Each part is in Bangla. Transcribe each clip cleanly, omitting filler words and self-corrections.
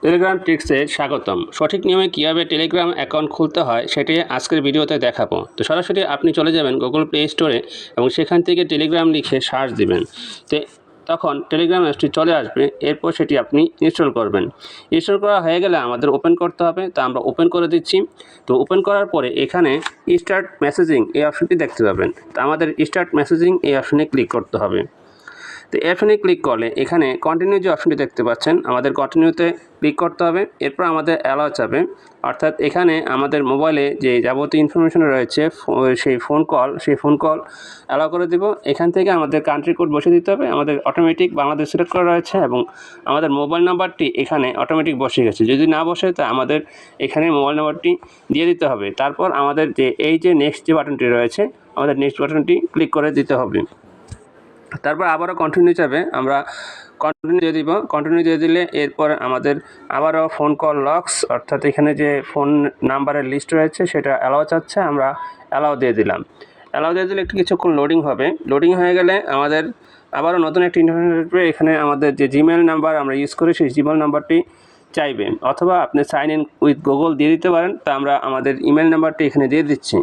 টেলিগ্রাম ট্রিক্সে স্বাগতম। সঠিক নিয়মে কীভাবে টেলিগ্রাম অ্যাকাউন্ট খুলতে হয় সেটি আজকের ভিডিওতে দেখাবো। তো সরাসরি আপনি চলে যাবেন গুগল প্লে স্টোরে এবং সেখান থেকে টেলিগ্রাম লিখে সার্চ দিবেন। তখন টেলিগ্রাম অ্যাপটি চলে আসবে। এরপর সেটি আপনি ইনস্টল করবেন। ইনস্টল করা হয়ে গেলে আমাদের ওপেন করতে হবে, তো আমরা ওপেন করে দিচ্ছি। তো ওপেন করার পরে এখানে স্টার্ট মেসেজিং এই অপশনটি দেখতে পাবেন। তো আমাদের স্টার্ট মেসেজিং এই অপশনে ক্লিক করতে হবে। তো এখানে ক্লিক করলে এখানে কন্টিনিউ যে অপশনটি দেখতে পাচ্ছেন, আমাদের কন্টিনিউতে ক্লিক করতে হবে। এরপর আমাদের অ্যালাউ চাবে, অর্থাৎ এখানে আমাদের মোবাইলে যে যাবতীয় ইনফরমেশন রয়েছে সেই ফোন কল অ্যালাউ করে দেব। এখান থেকে আমাদের কান্ট্রি কোড বসে দিতে হবে। আমাদের অটোমেটিক বাংলাদেশ সিলেক্ট করা রয়েছে এবং আমাদের মোবাইল নাম্বারটি এখানে অটোমেটিক বসে গেছে। যদি না বসে তা আমাদের এখানে মোবাইল নাম্বারটি দিয়ে দিতে হবে। তারপর আমাদের এই যে নেক্সট যে বাটনটি রয়েছে, আমাদের নেক্সট বাটনটি ক্লিক করে দিতে হবে। তারপর আবারও কন্টিনিউ চাবে, আমরা কন্টিনিউ দিয়ে দিব। কন্টিনিউ দিয়ে দিলে এরপর আমাদের আবারও ফোন কল লক্স, অর্থাৎ এখানে যে ফোন নাম্বারের লিস্ট রয়েছে সেটা অ্যালাউ চাচ্ছে, আমরা অ্যালাউ দিয়ে দিলাম। অ্যালাউ দিয়ে দিলে একটু কিছুক্ষণ লোডিং হবে। লোডিং হয়ে গেলে আমাদের আবারও নতুন একটি ইন্টারফেস আসবে। এখানে আমাদের যে জিমেল নাম্বার আমরা ইউজ করি সেই জিমেল নাম্বারটি চাইবে, অথবা আপনি সাইন ইন উইথ গুগল দিয়ে দিতে পারেন। তা আমরা আমাদের ইমেল নাম্বারটি এখানে দিয়ে দিচ্ছি।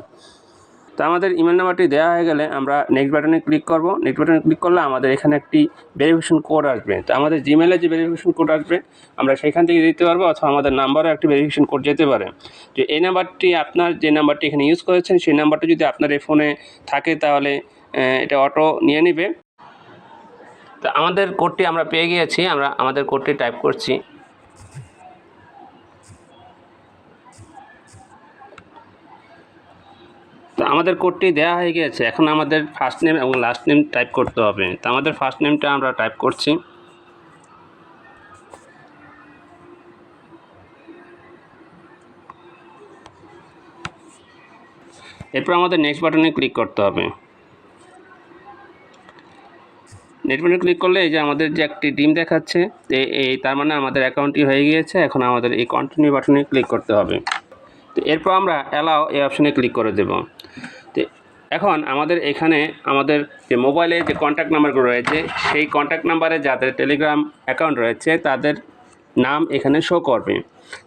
তো আমাদের ইমেল নাম্বারটি দেওয়া হয়ে গেলে আমরা নেক্সট বাটনে ক্লিক করব। নেক্সট বাটনে ক্লিক করলে আমাদের এখানে একটি ভেরিফিকেশন কোড আসবে। তো আমাদের জিমেলে যে ভেরিফিকেশন কোড আসবে আমরা সেখান থেকে দিতে পারবো, অথবা আমাদের নাম্বারও একটি ভেরিফিকেশন কোড যেতে পারে। যে এই নাম্বারটি, আপনার যে নাম্বারটি এখানে ইউজ করেছেন সেই নাম্বারটি যদি আপনার এই ফোনে থাকে তাহলে এটা অটো নিয়ে নেবে। তো আমাদের কোডটি আমরা পেয়ে গিয়েছি, আমরা আমাদের কোডটি টাইপ করছি। তো আমাদের কোডটি দেওয়া হয়ে গিয়েছে। এখন আমাদের ফার্স্ট নেম এবং লাস্ট নেম টাইপ করতে হবে। তো আমাদের ফার্স্ট নেমটা আমরা টাইপ করছি। এরপর আমাদের নেক্সট বাটনে ক্লিক করতে হবে। নেক্সট বাটনে ক্লিক করলে এই যে আমাদের যে একটি ডিম দেখাচ্ছে, তার মানে আমাদের অ্যাকাউন্টটি হয়ে গিয়েছে। এখন আমাদের এই কন্টিনিউ বাটনে ক্লিক করতে হবে। তো এরপর আমরা অ্যালাউ এই অপশনে ক্লিক করে দেব। তো এখন আমাদের এখানে আমাদের যে মোবাইলে যে কন্ট্যাক্ট নাম্বারগুলো রয়েছে সেই কন্ট্যাক্ট নাম্বারে যাদের টেলিগ্রাম অ্যাকাউন্ট রয়েছে তাদের নাম এখানে শো করবে।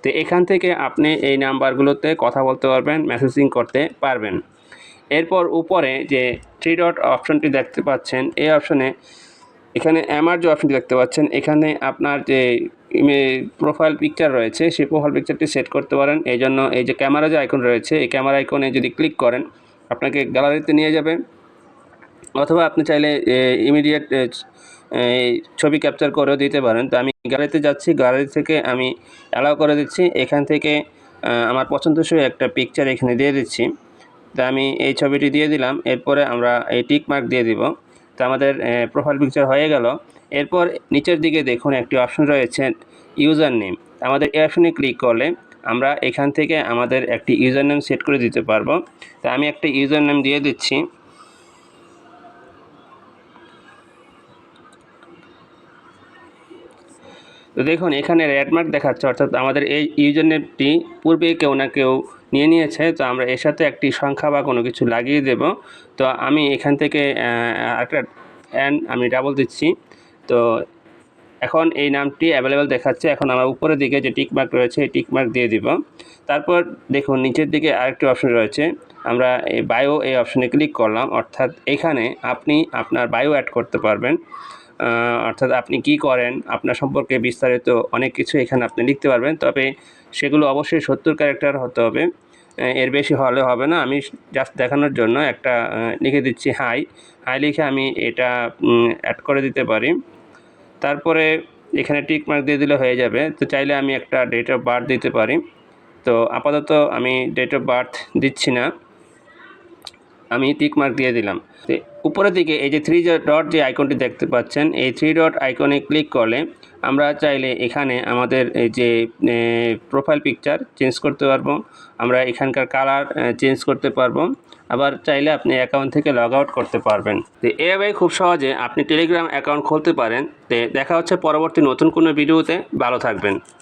তো এখান থেকে আপনি এই নাম্বারগুলোতে কথা বলতে পারবেন, মেসেজিং করতে পারবেন। এরপর উপরে যে থ্রি ডট অপশনটি দেখতে পাচ্ছেন, এই অপশনে এখানে আমার যে অপশনটি দেখতে পাচ্ছেন, এখানে আপনার যে প্রোফাইল পিকচার রয়েছে সেই প্রোফাইল পিকচারটি সেট করতে পারেন। এই জন্য এই যে ক্যামেরা যে আইকন রয়েছে, এই ক্যামেরা আইকনে যদি ক্লিক করেন আপনাকে গ্যালারিতে নিয়ে যাবে, অথবা আপনি চাইলে ইমিডিয়েট ছবি ক্যাপচার করেও দিতে পারেন। তো আমি গ্যালারিতে যাচ্ছি, গ্যালারি থেকে আমি অ্যালাউ করে দিচ্ছি। এখান থেকে আমার পছন্দসই একটা পিকচার এখানে দিয়ে দিচ্ছি। তো আমি এই ছবিটি দিয়ে দিলাম। এরপরে আমরা এই টিক মার্ক দিয়ে দিব। তো আমাদের প্রোফাইল পিকচার হয়ে গেল। এরপর নিচের দিকে দেখুন একটি অপশন রয়েছে ইউজার নেম। আমাদের এই অপশনে ক্লিক করলে আমরা এখান থেকে আমাদের একটি ইউজার নেম সেট করে দিতে পারবো। তো আমি একটা ইউজার নেম দিয়ে দিচ্ছি। তো দেখুন এখানে রেড মার্ক দেখাচ্ছে, অর্থাৎ আমাদের এই ইউজার নেমটি পূর্বে কেউ না কেউ নিয়েছে। তো আমরা এর সাথে একটি সংখ্যা বা কোনো কিছু লাগিয়ে দেব। তো আমি এখান থেকে একটা আমি ডাবল দিচ্ছি। তো এখন এই নামটি অ্যাভেলেবেল দেখাচ্ছে। এখন আমার উপরের দিকে যে টিক মার্ক রয়েছে এই টিক মার্ক দিয়ে দিব। তারপর দেখুন নিচের দিকে আরেকটি অপশন রয়েছে, আমরা এই বায়ো এই অপশনে ক্লিক করলাম। অর্থাৎ এখানে আপনি আপনার বায়ো অ্যাড করতে পারবেন, অর্থাৎ আপনি কি করেন, আপনার সম্পর্কে বিস্তারিত অনেক কিছু এখানে আপনি লিখতে পারবেন। তবে সেগুলো অবশ্যই 70 ক্যারেক্টার হতে হবে, এর বেশি হলে হবে না। আমি জাস্ট দেখানোর জন্য একটা লিখে দিচ্ছি হাই লিখে আমি এটা অ্যাড করে দিতে পারি। তারপরে এখানে টিক মার্ক দিয়ে দিলে হয়ে যাবে। তো চাইলে আমি একটা ডেট অফ বার্থ দিতে পারি। তো আপাতত আমি ডেট অফ বার্থ দিচ্ছি না, আমি টিক মার্ক দিয়ে দিলাম। তো উপরের দিকে এই যে থ্রি ডট যে আইকনটি দেখতে পাচ্ছেন, এই থ্রি ডট আইকনে ক্লিক করলে আমরা চাইলে এখানে আমাদের এই যে প্রোফাইল পিকচার চেঞ্জ করতে পারবো, আমরা এখানকার কালার চেঞ্জ করতে পারবো, আবার চাইলে আপনি অ্যাকাউন্ট থেকে লগ আউট করতে পারবেন। তো এভাবে খুব সহজে আপনি টেলিগ্রাম অ্যাকাউন্ট খুলতে পারেন। তো দেখা হচ্ছে পরবর্তী নতুন কোনো ভিডিওতে। ভালো থাকবেন।